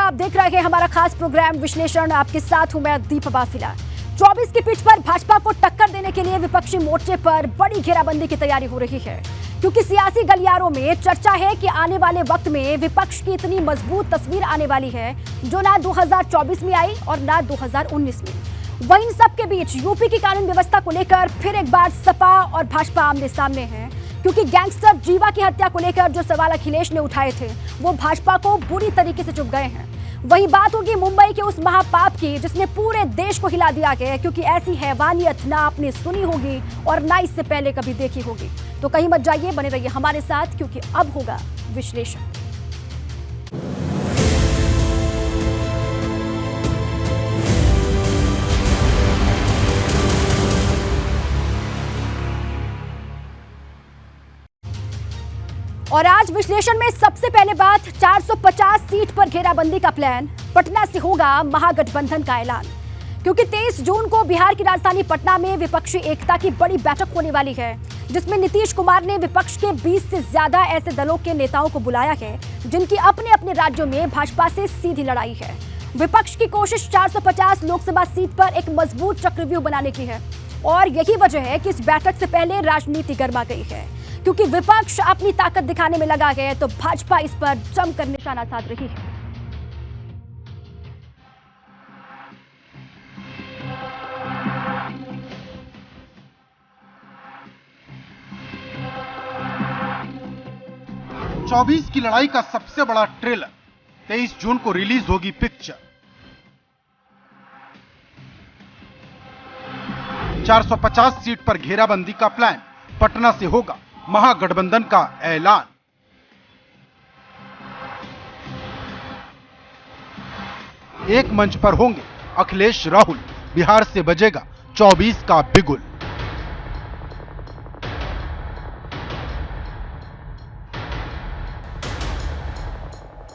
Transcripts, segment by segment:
आप देख रहे हैं हमारा खास प्रोग्राम विश्लेषण। आपके साथ हूं मैं दीप बाफिला। 24 की पिच पर भाजपा को टक्कर देने के लिए विपक्षी मोर्चे पर बड़ी घेराबंदी की तैयारी हो रही है, क्योंकि सियासी गलियारों में चर्चा है कि आने वाले वक्त में विपक्ष की इतनी मजबूत तस्वीर आने वाली है जो ना 2024 में आई और ना 2019 में। वहीं सब के बीच यूपी की कानून व्यवस्था को लेकर फिर एक बार सपा और भाजपा आमने सामने हैं, क्योंकि गैंगस्टर जीवा की हत्या को लेकर जो सवाल अखिलेश ने उठाए थे वो भाजपा को बुरी तरीके से चुभ गए हैं। वही बात होगी मुंबई के उस महापाप की जिसने पूरे देश को हिला दिया है, क्योंकि ऐसी हैवानियत ना आपने सुनी होगी और ना इससे पहले कभी देखी होगी। तो कहीं मत जाइए, बने रहिए हमारे साथ, क्योंकि अब होगा विश्लेषण। और आज विश्लेषण में सबसे पहले बात 450 सीट पर घेराबंदी का प्लान। पटना से होगा महागठबंधन का ऐलान, क्योंकि 23 जून को बिहार की राजधानी पटना में विपक्षी एकता की बड़ी बैठक होने वाली है, जिसमें नीतीश कुमार ने विपक्ष के 20 से ज्यादा ऐसे दलों के नेताओं को बुलाया है जिनकी अपने अपने राज्यों में भाजपा से सीधी लड़ाई है। विपक्ष की कोशिश 450 लोकसभा सीट पर एक मजबूत चक्रव्यूह बनाने की है, और यही वजह है कि इस बैठक से पहले राजनीति गर्मा गई है, क्योंकि विपक्ष अपनी ताकत दिखाने में लगा है तो भाजपा इस पर जमकर निशाना साध रही है। चौबीस की लड़ाई का सबसे बड़ा ट्रेलर 23 जून को रिलीज होगी पिक्चर। 450 सीट पर घेराबंदी का प्लान, पटना से होगा महागठबंधन का ऐलान। एक मंच पर होंगे अखिलेश राहुल, बिहार से बजेगा 24 का बिगुल।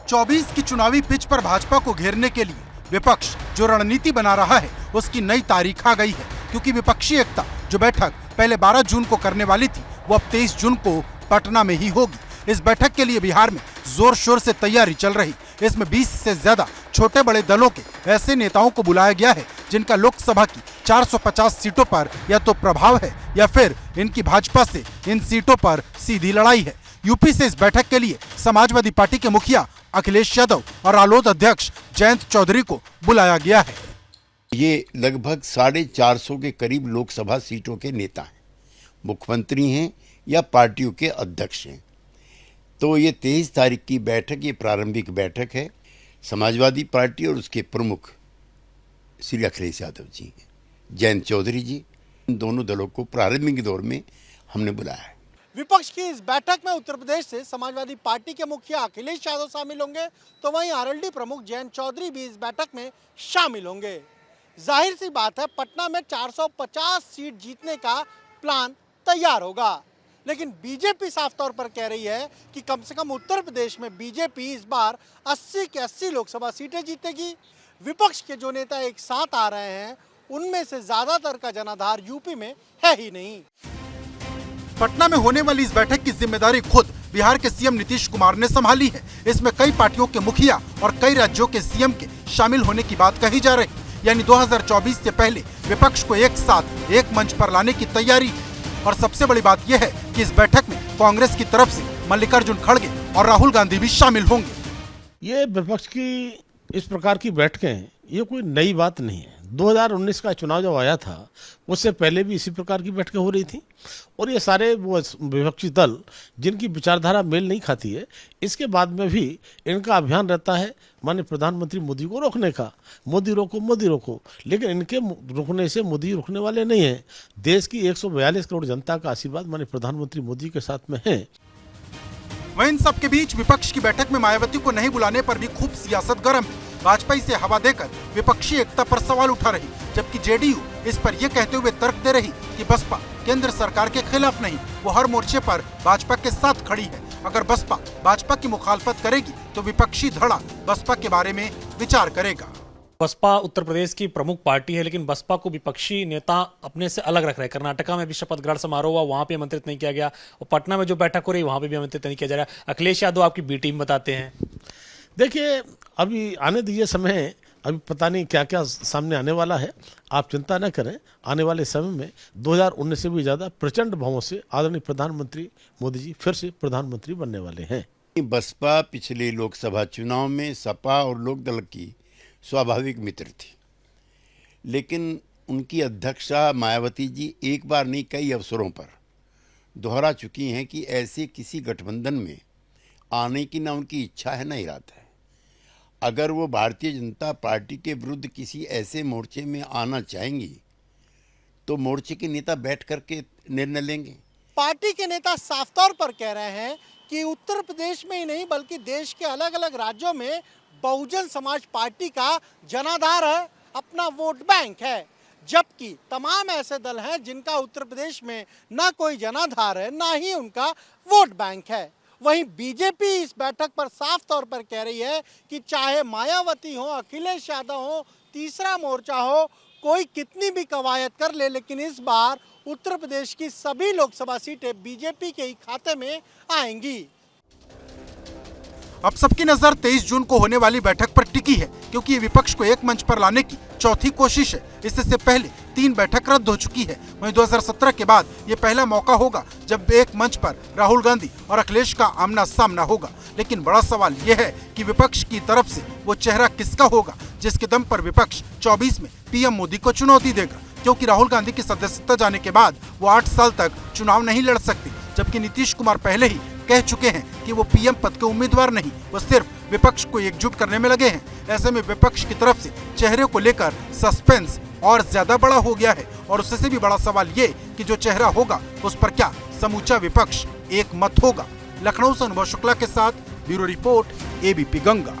चौबीस की चुनावी पिच पर भाजपा को घेरने के लिए विपक्ष जो रणनीति बना रहा है उसकी नई तारीख आ गई है, क्योंकि विपक्षी एकता जो बैठक पहले 12 जून को करने वाली थी वो अब 23 जून को पटना में ही होगी। इस बैठक के लिए बिहार में जोर शोर से तैयारी चल रही। इसमें 20 से ज्यादा छोटे बड़े दलों के ऐसे नेताओं को बुलाया गया है जिनका लोकसभा की 450 सीटों पर या तो प्रभाव है या फिर इनकी भाजपा से इन सीटों पर सीधी लड़ाई है। यूपी से इस बैठक के लिए समाजवादी पार्टी के मुखिया अखिलेश यादव और रालोद अध्यक्ष जयंत चौधरी को बुलाया गया है। ये लगभग 450 के करीब लोकसभा सीटों के नेता हैं, मुख्यमंत्री हैं या पार्टियों के अध्यक्ष हैं। तो ये 23 तारीख की बैठक ये प्रारंभिक बैठक है। समाजवादी पार्टी और उसके प्रमुख श्री अखिलेश यादव जी, जयंत चौधरी जी, इन दोनों दलों को प्रारंभिक दौर में हमने बुलाया है। विपक्ष की इस बैठक में उत्तर प्रदेश से समाजवादी पार्टी के मुखिया अखिलेश यादव शामिल होंगे, तो वहीं आरएलडी प्रमुख जयंत चौधरी भी इस बैठक में शामिल होंगे। जाहिर सी बात है, पटना में 450 सीट जीतने का प्लान तैयार होगा, लेकिन बीजेपी साफ तौर पर कह रही है कि कम से कम उत्तर प्रदेश में बीजेपी इस बार 80 के 80 लोकसभा सीटें जीतेगी। विपक्ष के जो नेता एक साथ आ रहे हैं उनमें से ज्यादातर का जनाधार यूपी में है ही नहीं। पटना में होने वाली इस बैठक की जिम्मेदारी खुद बिहार के सीएम नीतीश कुमार ने संभाली है। इसमें कई पार्टियों के मुखिया और कई राज्यों के सीएम के शामिल होने की बात कही जा रही, यानी 2024 से पहले विपक्ष को एक साथ एक मंच पर लाने की तैयारी है। और सबसे बड़ी बात यह है कि इस बैठक में कांग्रेस की तरफ से मल्लिकार्जुन खड़गे और राहुल गांधी भी शामिल होंगे। ये विपक्ष की इस प्रकार की बैठकें ये कोई नई बात नहीं है। 2019 का चुनाव जब आया था उससे पहले भी इसी प्रकार की बैठकें हो रही थी, और ये सारे वो विपक्षी दल जिनकी विचारधारा मेल नहीं खाती है, इसके बाद में भी इनका अभियान रहता है माननीय प्रधानमंत्री मोदी को रोकने का। मोदी रोको, मोदी रोको, लेकिन इनके रोकने से मोदी रुकने वाले नहीं हैं। देश की 142 करोड़ जनता का आशीर्वाद माननीय प्रधानमंत्री मोदी के साथ में है। वहीं इन सबके बीच विपक्ष की बैठक में मायावती को नहीं बुलाने पर भी खूब सियासत गर्म है। भाजपा इसे हवा देकर विपक्षी एकता पर सवाल उठा रही, जबकि जेडीयू इस पर यह कहते हुए तर्क दे रही कि बसपा केंद्र सरकार के खिलाफ नहीं, वो हर मोर्चे पर भाजपा के साथ खड़ी है। अगर बसपा भाजपा की मुखालफत करेगी तो विपक्षी धड़ा बसपा के बारे में विचार करेगा। बसपा उत्तर प्रदेश की प्रमुख पार्टी है, लेकिन बसपा को विपक्षी नेता अपने से अलग रख रहे हैं। कर्नाटका में भी शपथ ग्रहण समारोह हुआ, वहां पे आमंत्रित नहीं किया गया, और पटना में जो बैठक हो रही है वहां पे भी आमंत्रित नहीं किया जा रहा। अखिलेश यादव आपकी बी टीम बताते हैं। देखिए, अभी आने दीजिए समय, अभी पता नहीं क्या क्या सामने आने वाला है। आप चिंता न करें, आने वाले समय में 2019 से भी ज़्यादा प्रचंड भावों से आदरणीय प्रधानमंत्री मोदी जी फिर से प्रधानमंत्री बनने वाले हैं। बसपा पिछले लोकसभा चुनाव में सपा और लोकदल की स्वाभाविक मित्र थी, लेकिन उनकी अध्यक्षा मायावती जी एक बार नहीं कई अवसरों पर दोहरा चुकी हैं कि ऐसे किसी गठबंधन में आने की ना उनकी इच्छा है ना इरादा है। अगर वो भारतीय जनता पार्टी के विरुद्ध किसी ऐसे मोर्चे में आना चाहेंगी तो मोर्चे के नेता बैठ करके निर्णय लेंगे। पार्टी के नेता साफ तौर पर कह रहे हैं कि उत्तर प्रदेश में ही नहीं बल्कि देश के अलग अलग राज्यों में बहुजन समाज पार्टी का जनाधार है, अपना वोट बैंक है, जबकि तमाम ऐसे दल हैं जिनका उत्तर प्रदेश में ना कोई जनाधार है ना ही उनका वोट बैंक है। वहीं बीजेपी इस बैठक पर साफ तौर पर कह रही है कि चाहे मायावती हो, अखिलेश यादव हो, तीसरा मोर्चा हो, कोई कितनी भी कवायद कर ले, लेकिन इस बार उत्तर प्रदेश की सभी लोकसभा सीटें बीजेपी के ही खाते में आएंगी। अब सबकी नजर 23 जून को होने वाली बैठक पर टिकी है, क्योंकि ये विपक्ष को एक मंच पर लाने की चौथी कोशिश है। इससे पहले 3 बैठक रद्द हो चुकी है। वहीं 2017 के बाद ये पहला मौका होगा जब एक मंच पर राहुल गांधी और अखिलेश का आमना सामना होगा। लेकिन बड़ा सवाल ये है कि विपक्ष की तरफ से वो चेहरा किसका होगा जिसके दम पर विपक्ष 24 में पीएम मोदी को चुनौती देगा, क्योंकि राहुल गांधी की सदस्यता जाने के बाद वो 8 साल तक चुनाव नहीं लड़ सकते, जबकि नीतीश कुमार पहले ही कह चुके हैं कि वो पीएम पद के उम्मीदवार नहीं, वो सिर्फ विपक्ष को एकजुट करने में लगे हैं। ऐसे में विपक्ष की तरफ से चेहरे को लेकर सस्पेंस और ज्यादा बड़ा हो गया है, और उससे भी बड़ा सवाल ये कि जो चेहरा होगा उस पर क्या समूचा विपक्ष एक मत होगा। लखनऊ से अनुभव शुक्ला के साथ ब्यूरो रिपोर्ट, एबीपी गंगा।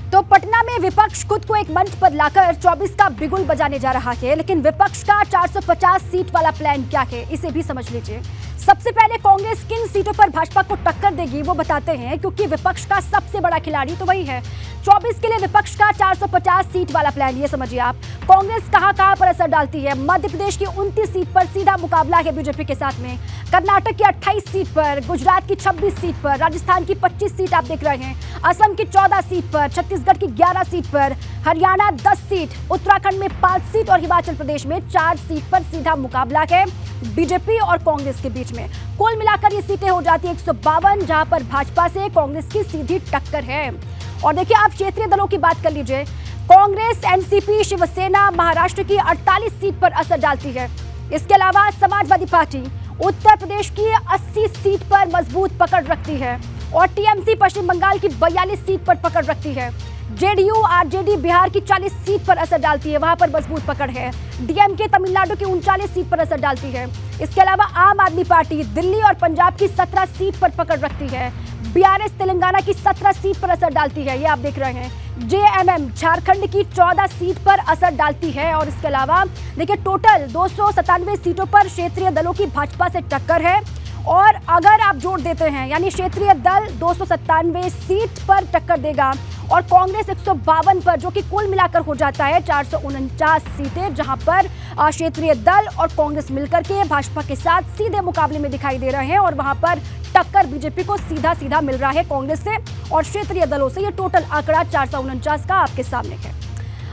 तो पटना में विपक्ष खुद को एक मंच पर लाकर 24 का बिगुल बजाने जा रहा है, लेकिन विपक्ष का 450 सीट वाला प्लान क्या है, इसे भी समझ लीजिए। सबसे पहले कांग्रेस किन सीटों पर भाजपा को टक्कर देगी वो बताते हैं, क्योंकि विपक्ष का सबसे बड़ा खिलाड़ी तो वही है। 24 के लिए विपक्ष का 450 सीट वाला प्लान, ये समझिए आप। कांग्रेस कहां पर असर डालती है। मध्य प्रदेश की 29 सीट पर सीधा मुकाबला है बीजेपी के साथ में, कर्नाटक की 28 सीट पर, गुजरात की 26 सीट पर, राजस्थान की 25 सीट आप देख रहे हैं, असम की 14 सीट पर, छत्तीसगढ़ की 11 सीट पर, हरियाणा 10 सीट, उत्तराखंड में 5 सीट और हिमाचल प्रदेश में 4 सीट पर सीधा मुकाबला है बीजेपी और कांग्रेस के बीच में। कुल मिलाकर ये सीटें हो जाती है 152, जहां पर भाजपा से कांग्रेस की सीधी टक्कर है। और देखिए, आप क्षेत्रीय दलों की बात कर लीजिए। कांग्रेस, एनसीपी, शिवसेना महाराष्ट्र की 48 सीट पर असर डालती है। इसके अलावा समाजवादी पार्टी उत्तर प्रदेश की 80 सीट पर मजबूत पकड़ रखती है, और टीएमसी पश्चिम बंगाल की 42 सीट पर पकड़ रखती है। जेडीयू, आरजेडी बिहार की 40 सीट पर असर डालती है, वहां पर मजबूत पकड़ है। डीएमके तमिलनाडु की 39 सीट पर असर डालती है। इसके अलावा आम आदमी पार्टी दिल्ली और पंजाब की 17 सीट पर पकड़ रखती है। बीआरएस तेलंगाना की 17 सीट पर असर डालती है, ये आप देख रहे हैं। जेएमएम झारखंड की 14 सीट पर असर डालती है। और इसके अलावा देखिए, टोटल 297 सीटों पर क्षेत्रीय दलों की भाजपा से टक्कर है। और अगर आप जोड़ देते हैं, यानी क्षेत्रीय दल 297 सीट पर टक्कर देगा और कांग्रेस 152 पर, जो कि कुल मिलाकर हो जाता है 449 सीटें, जहां पर क्षेत्रीय दल और कांग्रेस मिलकर के भाजपा के साथ सीधे मुकाबले में दिखाई दे रहे हैं, और वहां पर टक्कर बीजेपी को सीधा मिल रहा है कांग्रेस से और क्षेत्रीय दलों से। ये टोटल आंकड़ा 449 का आपके सामने है।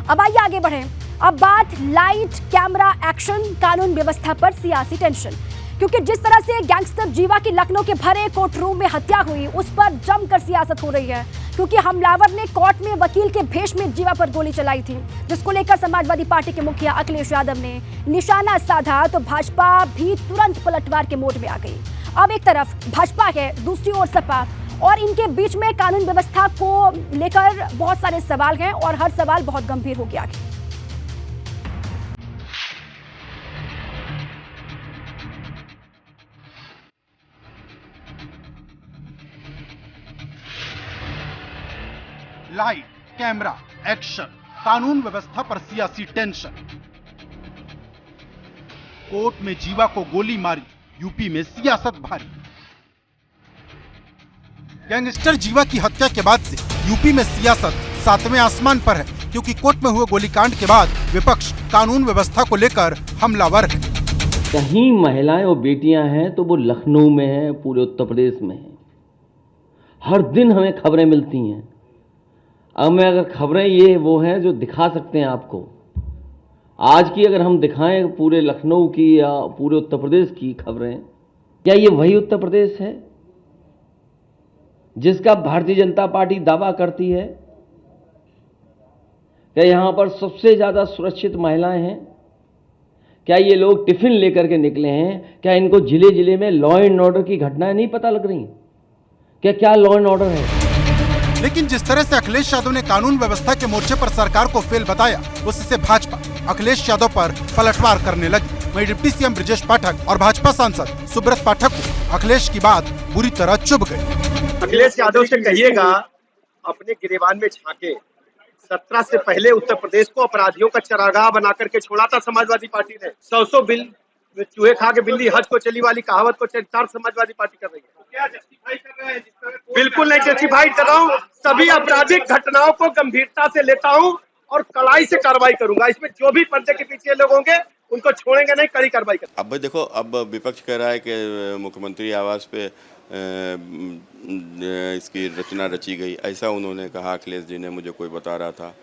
अब आइए आगे बढ़ें। अब बात लाइट कैमरा एक्शन, कानून व्यवस्था पर सियासी टेंशन, क्योंकि जिस तरह से गैंगस्टर जीवा की लखनऊ के भरे कोर्ट रूम में हत्या हुई, उस पर जमकर सियासत हो रही है, क्योंकि हमलावर ने कोर्ट में वकील के भेष में जीवा पर गोली चलाई थी, जिसको लेकर समाजवादी पार्टी के मुखिया अखिलेश यादव ने निशाना साधा, तो भाजपा भी तुरंत पलटवार के मोड में आ गई। अब एक तरफ भाजपा है, दूसरी ओर सपा, और इनके बीच में कानून व्यवस्था को लेकर बहुत सारे सवाल हैं, और हर सवाल बहुत गंभीर हो गया है। लाइट कैमरा एक्शन, कानून व्यवस्था पर सियासी टेंशन। कोर्ट में जीवा को गोली मारी, यूपी में सियासत भारी। गैंगस्टर जीवा की हत्या के बाद से यूपी में सियासत 7वें आसमान पर है, क्योंकि कोर्ट में हुए गोलीकांड के बाद विपक्ष कानून व्यवस्था को लेकर हमलावर है। कहीं महिलाएं और बेटियां हैं तो वो लखनऊ में हैं, पूरे उत्तर प्रदेश में हैं। हर दिन हमें खबरें मिलती हैं। अब मैं अगर खबरें ये वो हैं जो दिखा सकते हैं आपको, आज की अगर हम दिखाएं पूरे लखनऊ की या पूरे उत्तर प्रदेश की खबरें, क्या ये वही उत्तर प्रदेश है जिसका भारतीय जनता पार्टी दावा करती है कि यहां पर सबसे ज्यादा सुरक्षित महिलाएं हैं? क्या ये लोग टिफिन लेकर के निकले हैं? क्या इनको जिले जिले में लॉ एंड ऑर्डर की घटनाएं नहीं पता लग रही? क्या लॉ एंड ऑर्डर है? लेकिन जिस तरह से अखिलेश यादव ने कानून व्यवस्था के मोर्चे पर सरकार को फेल बताया, उससे भाजपा अखिलेश यादव पर पलटवार करने लगी। वहीं डिप्टी सीएम ब्रजेश पाठक और भाजपा सांसद सुब्रत पाठक को अखिलेश की बात बुरी तरह चुभ गई। अखिलेश यादव से कहिएगा अपने गिरेबान में झांके। 17 से पहले उत्तर प्रदेश को अपराधियों का चरागाह बना करके छोड़ा था समाजवादी पार्टी ने। 100 बिल चूहे खा के बिल्ली हज को चली वाली कहावत को चरितार्थ समाजवादी पार्टी कर रही है। क्या जस्टिफाई कर रहा है? बिल्कुल नहीं जस्टिफाई कर रहा हूँ। सभी आपराधिक घटनाओं को गंभीरता से लेता हूँ और कड़ाई से कार्रवाई करूंगा। इसमें जो भी पर्दे के पीछे लोग होंगे उनको छोड़ेंगे नहीं, कड़ी कार्रवाई करेंगे। अब देखो, अब विपक्ष कह रहा है कि मुख्यमंत्री आवास पे इसकी रचना रची गई, ऐसा उन्होंने कहा। अखिलेश जी ने मुझे कोई बता रहा था।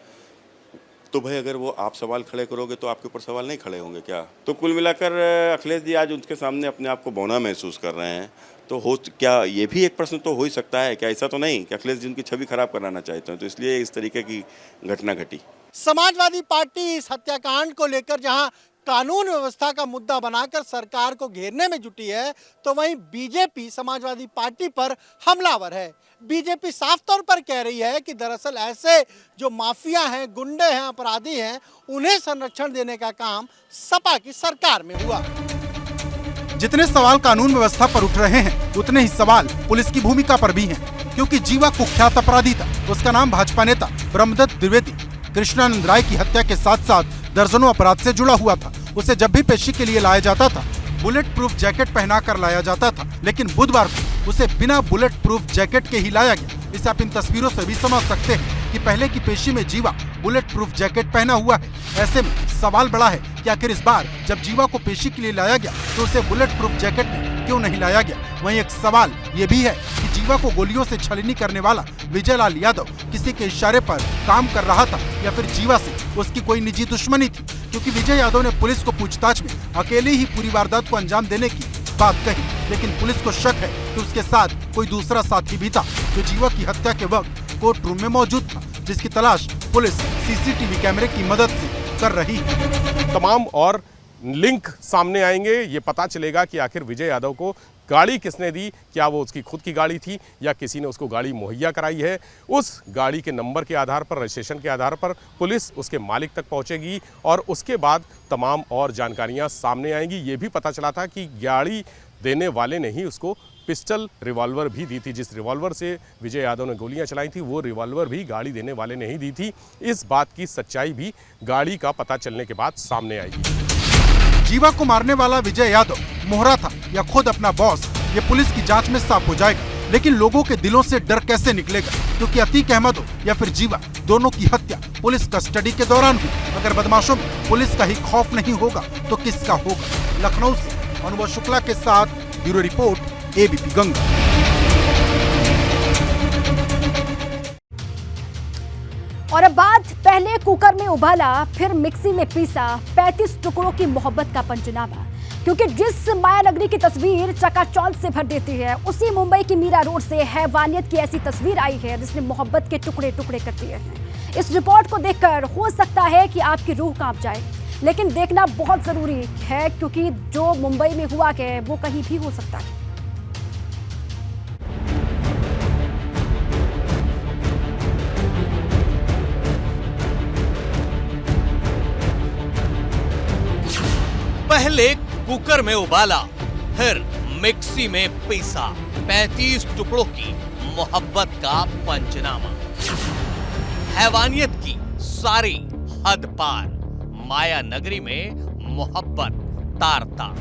तो भाई अगर वो आप सवाल खड़े करोगे तो आपके ऊपर सवाल नहीं खड़े होंगे क्या? तो कुल मिलाकर अखिलेश जी आज उनके सामने अपने आप को बौना महसूस कर रहे हैं। तो क्या ये भी एक प्रश्न तो हो ही सकता है, क्या ऐसा तो नहीं कि अखिलेश जी उनकी छवि खराब कराना चाहते हैं, तो इसलिए इस तरीके की घटना घटी। समाजवादी पार्टी इस हत्याकांड को लेकर जहां कानून व्यवस्था का मुद्दा बनाकर सरकार को घेरने में जुटी है, तो वहीं बीजेपी समाजवादी पार्टी पर हमलावर है। बीजेपी साफ तौर पर कह रही है कि दरअसल ऐसे जो माफिया हैं, गुंडे हैं, अपराधी हैं, उन्हें संरक्षण देने का काम सपा की सरकार में हुआ। जितने सवाल कानून व्यवस्था पर उठ रहे हैं, उतने ही सवाल पुलिस की भूमिका पर भी हैं, क्योंकि जीवा कुख्यात अपराधी था। उसका नाम भाजपा नेता ब्रह्मदत्त द्विवेदी कृष्णानंद राय की हत्या के साथ साथ दर्जनों अपराध से जुड़ा हुआ था। उसे जब भी पेशी के लिए लाया जाता था, बुलेट प्रूफ जैकेट पहनाकर लाया जाता था, लेकिन बुधवार को उसे बिना बुलेट प्रूफ जैकेट के ही लाया गया। इसे आप इन तस्वीरों से भी समझ सकते हैं कि पहले की पेशी में जीवा बुलेट प्रूफ जैकेट पहना हुआ है। ऐसे में सवाल बड़ा है कि आखिर इस बार जब जीवा को पेशी के लिए लाया गया तो उसे बुलेट प्रूफ जैकेट में क्यों नहीं लाया गया? वहीं एक सवाल ये भी है कि जीवा को गोलियों से छलनी करने वाला विजय लाल यादव किसी के इशारे पर काम कर रहा था या फिर जीवा से उसकी कोई निजी दुश्मनी थी? क्योंकि विजय यादव ने पुलिस को पूछताछ में अकेले ही पूरी वारदात को अंजाम देने की बात कही, लेकिन पुलिस को शक है कि उसके साथ कोई दूसरा साथी भी था जो जीवा की हत्या के वक्त कोर्ट रूम में मौजूद था, जिसकी तलाश पुलिस सीसीटीवी कैमरे की मदद से कर रही है। तमाम और लिंक सामने आएंगे, ये पता चलेगा कि आखिर विजय यादव को गाड़ी किसने दी। क्या वो उसकी खुद की गाड़ी थी या किसी ने उसको गाड़ी मुहैया कराई है? उस गाड़ी के नंबर के आधार पर, रजिस्ट्रेशन के आधार पर पुलिस उसके मालिक तक पहुंचेगी और उसके बाद तमाम और जानकारियां सामने आएंगी। ये भी पता चला था कि गाड़ी देने वाले ने ही उसको पिस्टल रिवॉल्वर भी दी थी। जिस रिवॉल्वर से विजय यादव ने गोलियां चलाई थी, वो रिवॉल्वर भी गाड़ी देने वाले ने ही दी थी। इस बात की सच्चाई भी गाड़ी का पता चलने के बाद सामने आएगी। जीवा को मारने वाला विजय यादव मोहरा था या खुद अपना बॉस, ये पुलिस की जांच में साफ हो जाएगा। लेकिन लोगों के दिलों से डर कैसे निकलेगा? क्योंकि अतीक अहमद हो या फिर जीवा, दोनों की हत्या पुलिस कस्टडी के दौरान हुई। अगर बदमाशों में पुलिस का ही खौफ नहीं होगा तो किसका होगा? लखनऊ से अनुभव शुक्ला के साथ ब्यूरो रिपोर्ट, एबीपी गंगा। और अब बात पहले कुकर में उबाला फिर मिक्सी में पीसा 35 टुकड़ों की मोहब्बत का पंचनामा। क्योंकि जिस माया नगरी की तस्वीर चकाचौंध से भर देती है, उसी मुंबई की मीरा रोड से हैवानियत की ऐसी तस्वीर आई है जिसने मोहब्बत के टुकड़े टुकड़े कर दिए हैं। इस रिपोर्ट को देखकर हो सकता है कि आपकी रूह कांप जाए, लेकिन देखना बहुत जरूरी है क्योंकि जो मुंबई में हुआ है वो कहीं भी हो सकता है। पहले कुकर में उबाला फिर मिक्सी में पीसा 35 टुकड़ों की मोहब्बत का पंचनामा। हैवानियत की सारी हद पार, माया नगरी में मोहब्बत तार तार।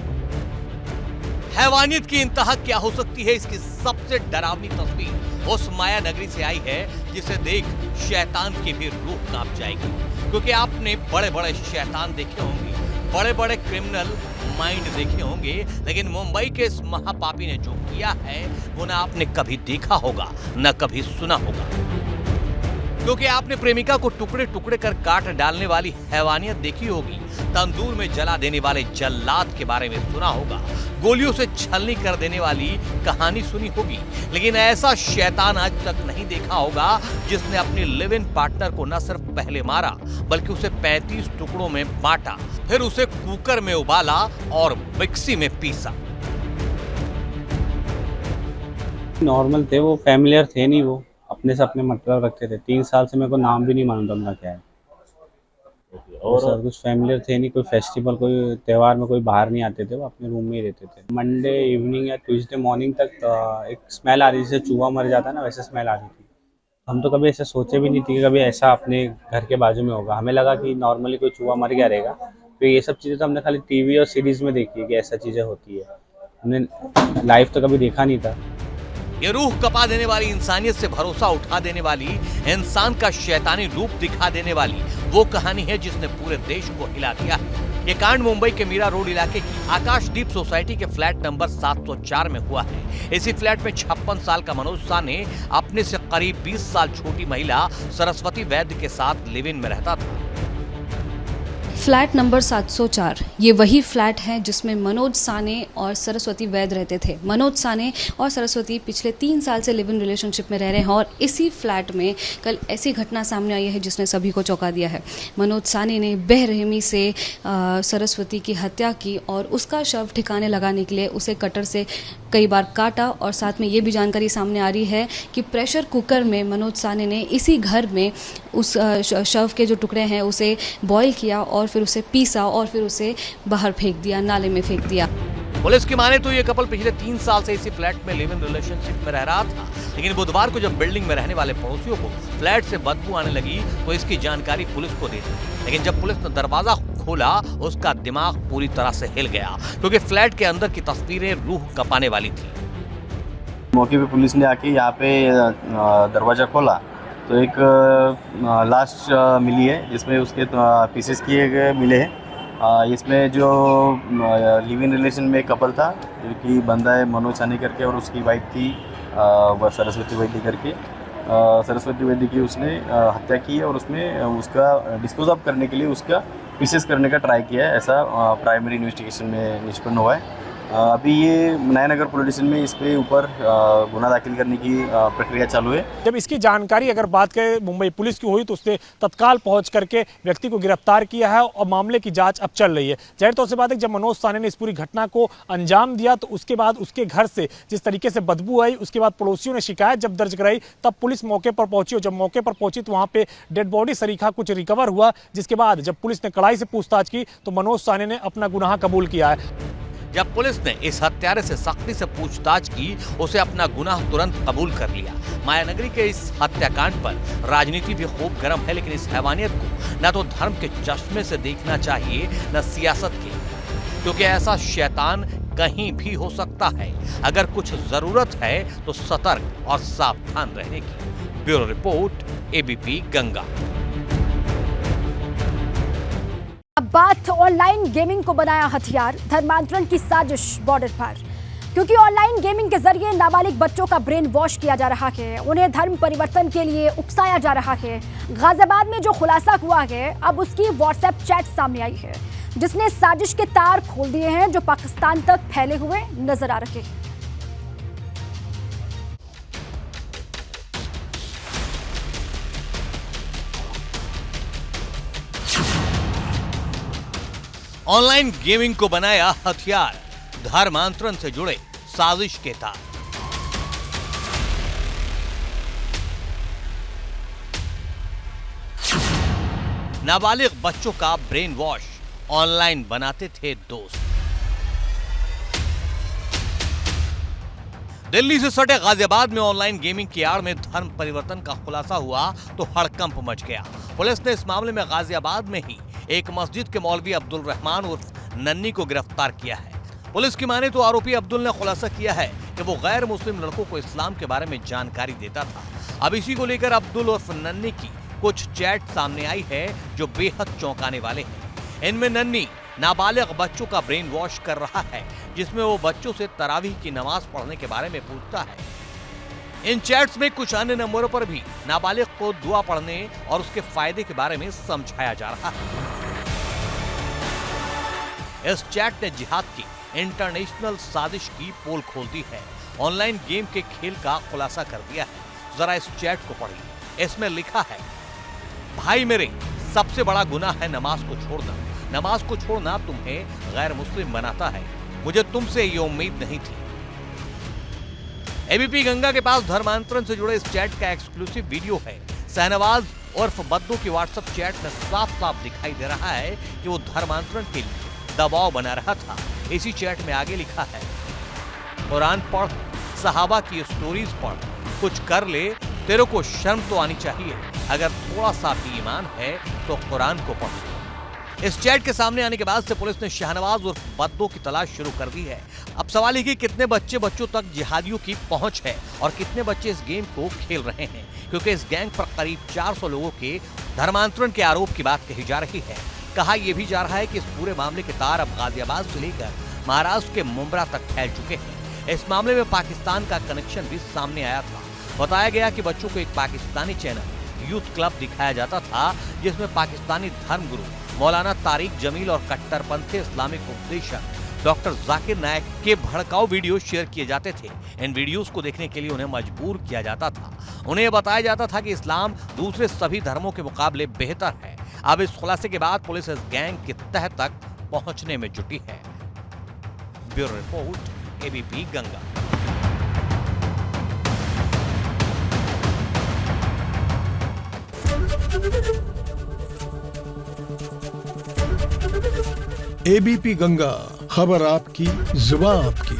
हैवानियत की इंतहा क्या हो सकती है? इसकी सबसे डरावनी तस्वीर उस माया नगरी से आई है जिसे देख शैतान की भी रूह कांप जाएगी। क्योंकि आपने बड़े बड़े शैतान देखे होंगे, बड़े बड़े क्रिमिनल माइंड देखे होंगे, लेकिन मुंबई के इस महापापी ने जो किया है वो ना आपने कभी देखा होगा न कभी सुना होगा। क्योंकि आपने प्रेमिका को टुकड़े टुकड़े कर काट डालने वाली हैवानियत देखी होगी, तंदूर में जला देने वाले जल्लाद के बारे में सुना होगा, गोलियों से छलनी कर देने वाली कहानी सुनी होगी, लेकिन ऐसा शैतान आज तक नहीं देखा होगा जिसने अपनी लिव इन पार्टनर को न सिर्फ पहले मारा बल्कि उसे 35 टुकड़ों में बांटा, फिर उसे कुकर में उबाला और मिक्सी में पीसा। नॉर्मल थे वो, फैमिलियर थे नहीं, वो अपने से अपने मतलब रखते थे। 3 साल से मेरे को नाम भी नहीं मालूम था उनका क्या है। और सर कुछ फैमिलियर थे नहीं, कोई फेस्टिवल कोई त्यौहार में कोई बाहर नहीं आते थे, वो अपने रूम में ही रहते थे। मंडे इवनिंग या ट्यूसडे मॉर्निंग तक एक स्मेल आ रही थी, जैसे चूहा मर जाता है ना वैसे स्मेल आ रही थी। हम तो कभी ऐसे सोचे भी नहीं थी कि कभी ऐसा अपने घर के बाजू में होगा। हमें लगा कि नॉर्मली कोई चूहा मर गया रहेगा, तो ये सब चीज़ें तो हमने खाली टीवी और सीरीज में देखी है कि ऐसा चीज़ें होती है, हमने लाइव तो कभी देखा नहीं था। ये रूह कपा देने वाली, इंसानियत से भरोसा उठा देने वाली, इंसान का शैतानी रूप दिखा देने वाली वो कहानी है जिसने पूरे देश को हिला दिया है। ये कांड मुंबई के मीरा रोड इलाके की आकाशदीप सोसाइटी के फ्लैट नंबर 704 में हुआ है। इसी फ्लैट में 56 साल का मनोज सा ने अपने से करीब 20 साल छोटी महिला सरस्वती वैद्य के साथ लिव इन में रहता था। फ्लैट नंबर 704 ये वही फ्लैट है जिसमें मनोज साने और सरस्वती वैद्य रहते थे। मनोज साने और सरस्वती पिछले 3 साल से लिव इन रिलेशनशिप में रह रहे हैं और इसी फ्लैट में कल ऐसी घटना सामने आई है जिसने सभी को चौंका दिया है। मनोज साने ने बेरहमी से सरस्वती की हत्या की और उसका शव ठिकाने लगाने के लिए उसे कटर से कई बार काटा और साथ में ये भी जानकारी सामने आ रही है कि प्रेशर कुकर में मनोज साने ने इसी घर में उस शव के जो टुकड़े हैं उसे बॉईल किया और फिर उसे पीसा और फिर उसे बाहर फेंक दिया, नाले में फेंक दिया। पुलिस की माने तो ये कपल पिछले 3 साल से इसी फ्लैट में लिव इन रिलेशनशिप में रह रहा था, लेकिन बुधवार को जब बिल्डिंग में रहने वाले पड़ोसियों को फ्लैट से बदबू आने लगी तो इसकी जानकारी पुलिस को दी, लेकिन जब पुलिस ने दरवाजा खोला उसका दिमाग पूरी तरह से हिल गया क्योंकि फ्लैट के अंदर की तस्वीरें रूह कपाने वाली थी। मौके पे पुलिस ने आके यहाँ पे दरवाजा खोला तो एक लाश मिली है जिसमें उसके पीसेस किए गए मिले हैं। इसमें जो लिव इन रिलेशन में कपल था जो कि बंदा है मनोज सानी करके और उसकी वाइफ थी वह सरस्वती वैद्य करके। सरस्वती वैद्य की उसने हत्या की है और उसमें उसका डिस्पोज ऑफ करने के लिए उसका पीसेस करने का ट्राई किया है, ऐसा प्राइमरी इन्वेस्टिगेशन में निष्पन्न हुआ है। अभी ये नयानगर पुलिस स्टेशन में इस पे ऊपर गुना दाखिल करने की प्रक्रिया चालू है। जब इसकी जानकारी अगर बात करें मुंबई पुलिस की हुई तो उसने तत्काल पहुंच करके व्यक्ति को गिरफ्तार किया है और मामले की जांच अब चल रही है। जाहिर तौर से बात है जब मनोज साने ने इस पूरी घटना को अंजाम दिया तो उसके बाद उसके घर से जिस तरीके से बदबू आई, उसके बाद पड़ोसियों ने शिकायत जब दर्ज कराई तब पुलिस मौके पर पहुंची और जब मौके पर पहुंची तो वहां पे डेड बॉडी सरीखा कुछ रिकवर हुआ, जिसके बाद जब पुलिस ने कड़ाई से पूछताछ की तो मनोज साने ने अपना गुनाह कबूल किया है। जब पुलिस ने इस हत्यारे से सख्ती से पूछताछ की उसे अपना गुनाह तुरंत कबूल कर लिया। माया नगरी के इस हत्याकांड पर राजनीति भी खूब गर्म है, लेकिन इस हैवानियत को न तो धर्म के चश्मे से देखना चाहिए न सियासत के, क्योंकि ऐसा शैतान कहीं भी हो सकता है। अगर कुछ जरूरत है तो सतर्क और सावधान रहने की। Bureau report, ABP Ganga. अब बात ऑनलाइन गेमिंग को बनाया हथियार, धर्मांतरण की साजिश बॉर्डर पर। क्योंकि ऑनलाइन गेमिंग के जरिए नाबालिग बच्चों का ब्रेन वॉश किया जा रहा है, उन्हें धर्म परिवर्तन के लिए उकसाया जा रहा है। गाजियाबाद में जो खुलासा हुआ है अब उसकी व्हाट्सएप चैट सामने आई है जिसने साजिश के तार खोल दिए हैं जो पाकिस्तान तक फैले हुए नजर आ रहे हैं। ऑनलाइन गेमिंग को बनाया हथियार, धर्मांतरण से जुड़े साजिश के तार। नाबालिग बच्चों का ब्रेन वॉश, ऑनलाइन बनाते थे दोस्त। दिल्ली से सटे गाजियाबाद में ऑनलाइन गेमिंग की आड़ में धर्म परिवर्तन का खुलासा हुआ तो हड़कंप मच गया। पुलिस ने इस मामले में गाजियाबाद में ही एक मस्जिद के मौलवी अब्दुल रहमान उर्फ नन्नी को गिरफ्तार किया है। पुलिस की माने तो आरोपी अब्दुल ने खुलासा किया है कि वो गैर मुस्लिम लड़कों को इस्लाम के बारे में जानकारी देता था। अब इसी को लेकर अब्दुल उर्फ नन्नी की कुछ चैट सामने आई है जो बेहद चौंकाने वाले हैं। इनमें नन्नी नाबालिग बच्चों का ब्रेन वॉश कर रहा है, जिसमें वो बच्चों से तरावीह की नमाज पढ़ने के बारे में पूछता है। इन चैट्स में कुछ अन्य नंबरों पर भी नाबालिग को दुआ पढ़ने और उसके फायदे के बारे में समझाया जा रहा है। इस चैट ने जिहाद की इंटरनेशनल साजिश की पोल खोल दी है, ऑनलाइन गेम के खेल का खुलासा कर दिया है। जरा इस चैट को पढ़िए। इसमें लिखा है, भाई मेरे, सबसे बड़ा गुनाह है नमाज को छोड़ना। नमाज को छोड़ना तुम्हें गैर मुस्लिम बनाता है। मुझे तुमसे ये उम्मीद नहीं थी। एबीपी गंगा के पास धर्मांतरण से जुड़े इस चैट का एक्सक्लूसिव वीडियो है। शाहनवाज उर्फ बद्दू की व्हाट्सएप चैट में साफ साफ दिखाई दे रहा है कि वो धर्मांतरण के लिए दबाव बना रहा था। इसी चैट में आगे लिखा है, कुरान पढ़, सहाबा की स्टोरीज पढ़, कुछ कर ले, तेरे को शर्म तो आनी चाहिए। अगर थोड़ा सा भी ईमान है तो कुरान को पढ़। इस चैट के सामने आने के बाद से पुलिस ने शाहनवाज और बद्दू की तलाश शुरू कर दी है। अब सवाल है कि कितने बच्चों तक जिहादियों की पहुंच है और कितने बच्चे इस गेम को खेल रहे हैं, क्योंकि इस गैंग पर करीब 400 लोगों के धर्मांतरण के आरोप की बात कही जा रही है। कहा यह भी जा रहा है कि इस पूरे मामले के तार अब गाजियाबाद से लेकर महाराष्ट्र के मुंब्रा तक फैल चुके हैं। इस मामले में पाकिस्तान का कनेक्शन भी सामने आया था। बताया गया कि बच्चों को एक पाकिस्तानी चैनल यूथ क्लब दिखाया जाता था, जिसमें पाकिस्तानी धर्मगुरु मौलाना तारिक जमील और कट्टरपंथी इस्लामिक उपदेशक डॉक्टर जाकिर नायक के भड़काऊ वीडियो शेयर किए जाते थे। इन वीडियोस को देखने के लिए उन्हें मजबूर किया जाता था। उन्हें यह बताया जाता था कि इस्लाम दूसरे सभी धर्मों के मुकाबले बेहतर है। अब इस खुलासे के बाद पुलिस इस गैंग के तह तक पहुंचने में जुटी है। Bureau report, ABP Ganga. ABP Ganga, खबर आपकी, जुबान आपकी।